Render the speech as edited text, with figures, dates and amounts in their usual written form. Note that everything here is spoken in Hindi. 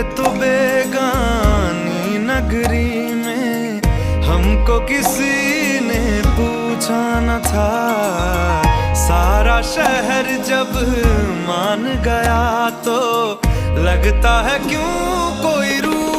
तो बेगानी नगरी में हमको किसी ने पूछा न था। सारा शहर जब मान गया तो लगता है क्यों कोई रूठ